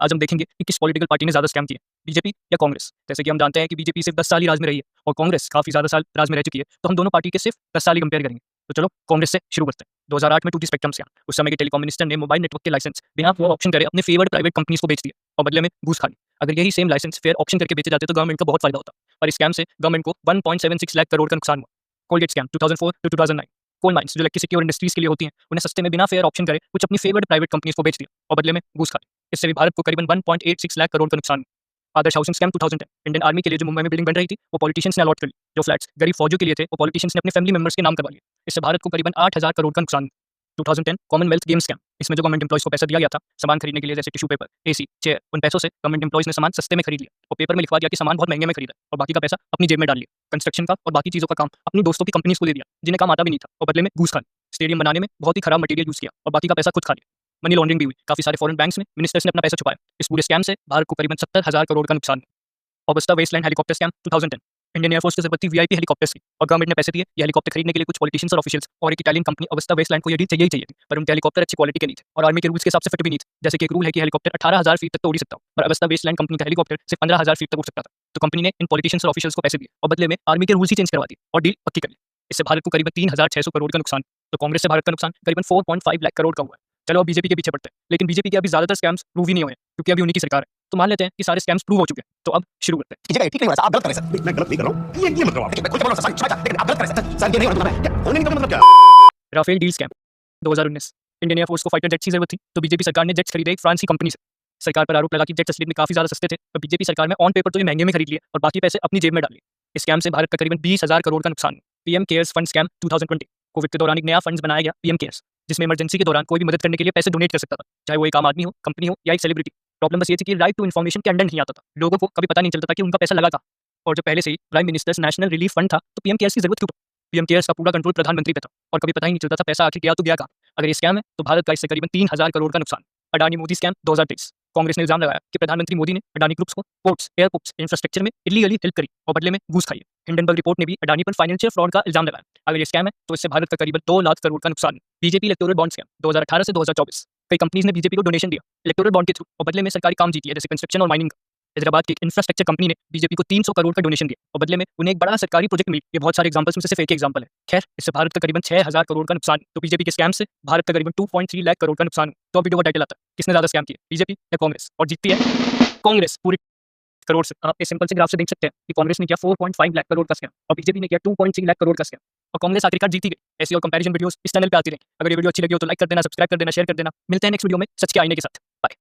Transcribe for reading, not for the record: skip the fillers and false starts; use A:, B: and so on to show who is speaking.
A: आज हम देखेंगे कि किस पॉलिटिकल पार्टी ने ज़्यादा स्कैम किए, बीजेपी या कांग्रेस। जैसे कि हम जानते हैं कि बीजेपी सिर्फ 10 साल ही राज में रही है और कांग्रेस काफ़ी ज़्यादा साल राज में रह चुकी है, तो हम दोनों पार्टी के सिर्फ 10 साल ही कंपेयर करेंगे। तो चलो कांग्रेस से शुरू करते हैं। 2008 में टूटी स्पेक्ट्रम स्कैम। उस समय के टेलीकॉम मिनिस्टर ने मोबाइल नेटवर्क के लाइसेंस बिना फेयर ऑप्शन करे अपने फेवर्ड प्राइवेट कंपनीज को बेच दिया और बदले में घूस खा ली। अगर यही सेम लाइसेंस फेयर ऑप्शन करके बेचे जाते तो गवर्नमेंट का बहुत फायदा होता, पर इस स्कैम से गवर्नमेंट को 1.76 लाख करोड़ का नुकसान हुआ। Coalgate scam 2004 to 2009। Coal mines जो इलेक्ट्रिसिटी और इंडस्ट्रीज के लिए होती हैं, उन्हें सस्ते में बिना फेयर ऑप्शन करे कुछ अपनी फेवर्ड प्राइवेट कंपनीज को बेच दिया और बदले में घूस खा ली। इससे भी भारत को करीबन 1.86 लाख करोड़ का नुकसान हुआ। आदर्श हाउसिंग स्कैम 2010। इंडियन आर्मी के लिए जो मुंबई में बिल्डिंग बन रही थी, वो पॉलिटिशियंस ने अलॉट कर ली। जो फ्लैट्स गरीब फौजियों के लिए थे, वो पॉलिटिशियंस ने अपने फैमिली मेंबर्स के नाम करवा लिए। इससे भारत को करीबन 8,000 करोड़ का नुकसान हुआ। 2010 कॉमनवेल्थ गेम्स स्कैम। इसमें जो गवर्नमेंट एम्प्लॉइज को पैसा दिया गया था सामान खरीदने के लिए, जैसे टिश्यू पेपर, एसी, चेयर, उन पैसों से गवर्नमेंट एम्प्लॉइज ने सामान सस्ते में खरीद लिया और पेपर में लिखवा दिया कि सामान बहुत महंगे में खरीदा और बाकी का पैसा अपनी जेब में डाल लिया। कंस्ट्रक्शन का और बाकी चीजों का काम अपनी दोस्तों की कंपनीज को दे दिया जिन्हें काम आता भी नहीं था और बदले में घूस खा लिया। स्टेडियम बनाने में बहुत ही खराब मटेरियल यूज किया और बाकी का पैसा खुद खा लिया। मनी लॉन्ड्रिंग भी हुई। काफी सारे फॉरेन बैंक्स में मिनिस्टर्स ने अपना पैसा छुपाया। इस पूरे स्कैम से भारत को करीबन 70,000 करोड़ का नुकसान हुआ। Augusta Westland helicopter scam 2010। Indian air force की जरूरत थी वीआईपी हेलीकॉप्टर्स की और गवर्नमेंट ने पैसे दिए ये हेलीकॉप्टर खरीदने के लिए कुछ पॉलिटिशियंस और ऑफिशियल्स और एक इटालियन कंपनी ऑगस्टा वेस्टलैंड को ये डील चाहिए ही चाहिए थी, पर उनके हेलीकॉप्टर अच्छी क्वालिटी के नहीं थे और आर्मी के रूल्स के हिसाब से फिट भी नहीं थे। जैसे कि एक रूल है कि हेलीकॉप्टर 18,000 फीट तक तो उड़ ही सकता हो, पर ऑगस्टा वेस्टलैंड कंपनी का हेलीकॉप्टर सिर्फ 15,000 फीट तक उड़ सकता था। तो कंपनी ने इन पॉलिटिशियंस और ऑफिशियल्स को पैसे दिए और बदले में आर्मी के रूल्स ही चेंज करवा दिए और डील पक्की कर ली। इससे भारत को करीबन 3,600 करोड़ का नुकसान। तो कांग्रेस से भारत का नुकसान करीबन 4.5 लाख करोड़ का हुआ है। चलो अब बीजेपी के पीछे पड़ते हैं, लेकिन बीजेपी के अभी ज्यादातर स्कैम्स प्रूव ही नहीं हुए क्योंकि अभी उन्हीं की सरकार है। तो मान लेते हैं कि सारे स्कैम्स प्रूव हो चुके हैं, तो अब शुरू करते हैं।
B: जगह ठीक नहीं हो रहा, आप गलत कर रहे हैं सर। मैं गलत नहीं कर रहा हूं, ये मत करो आप। मैं खुद बोल रहा हूं सर, लेकिन आप गलत कर रहे हैं सर। ये नहीं होना है, होने नहीं का मतलब क्या?
A: Rafale deal scam 2019। Indian air force को फाइटर जेट्स की जरूरत थी, तो बीजेपी सरकार ने जेट्स खरीदे एक फ्रांस की कंपनी से। सरकार पर आरोप लगा कि जेट्स असलियत में काफी ज्यादा सस्ते थे, पर बीजेपी सरकार में ऑन पेपर तो ये महंगे में खरीद लिए और बाकी पैसे अपनी जेब में डाल लिए। इस स्कैम से भारत का करीबन 20,000 करोड़ का नुकसान हुआ। PM cares fund scam 2020। Covid के दौरान एक नया फंड बनाया गया, पीएम केयर्स, जिसमें इमरजेंसी के दौरान कोई भी मदद करने के लिए पैसे डोनेट कर सकता था, चाहे वो एक आम आदमी हो, कंपनी हो या एक सेलिब्रिटी। प्रॉब्लम बस ये थी कि राइट टू इन्फॉर्मेशन के अंडर नहीं आता था। लोगों को कभी पता नहीं चलता था कि उनका पैसा लगा कहाँ। और जब पहले से ही prime ministers national relief fund था, तो पीएम केयर्स की जरूरत क्यों? पीएम केयर्स का पूरा कंट्रोल प्रधानमंत्री पे था और कभी पता ही नहीं चलता था पैसा आखिर गया तो गया कहाँ। अगर ये स्कैम है तो भारत का इससे करीबन 3,000 करोड़ का नुकसान। अडानी मोदी स्कैम 2023। कांग्रेस ने इल्जाम लगाया कि प्रधानमंत्री मोदी ने अडानी ग्रुप्स को पोर्ट्स, एयरपोर्ट्स, इंफ्रास्ट्रक्चर में इलीगली हेल्प करी और बदले में घूस खाई। हिंडनबर्ग रिपोर्ट ने भी अडानी पर फाइनेंशियल फ्रॉड का इल्जाम लगाया। अगर ये स्कैम है तो इससे भारत का करीबन 2 लाख करोड़ का नुकसान। बीजेपी इलेक्टोरल बॉन्ड स्कैम 2018 से 2024। कई कंपनीज ने बीजेपी को डोनेशन दिया इलेक्टोरल बॉन्ड के थ्रू और बदले में सरकारी काम जीती है, जैसे कंस्ट्रक्शन और माइनिंग। हैदराबाद की एक इंफ्रास्ट्रक्चर कंपनी ने बीजेपी को 300 करोड़ का डोनेशन दिया और बदले में उन्हें एक बड़ा सरकारी प्रोजेक्ट मिली। ये बहुत सारे एग्जांपल्स में से सिर्फ एक एग्जांपल है। खैर, इससे भारत का करीबन 6,000 करोड़ का नुकसान। तो बीजेपी के स्कैम से भारत का करीबन 2.3 लाख करोड़ का नुकसान। तो अब वीडियो का टाइटल आता है, किसने ज्यादा स्कैम किया, बीजेपी या कांग्रेस? और जीतती है कांग्रेस पूरी करोड़ से। आप इस सिंपल से ग्राफ से देख सकते हैं कि कांग्रेस ने किया 4.5 लाख करोड़ का स्कैम और बीजेपी ने किया 2.3 लाख करोड़ का स्कैम और कांग्रेस आखिरकार जीती गई। ऐसी और कंपैरिजन वीडियोस इस चैनल पे आती रहेंगी। अगर ये वीडियो अच्छी लगी हो तो लाइक कर देना, सब्सक्राइब कर देना, शेयर कर देना। मिलते हैं नेक्स्ट वीडियो में सच के आईने के साथ। बाय।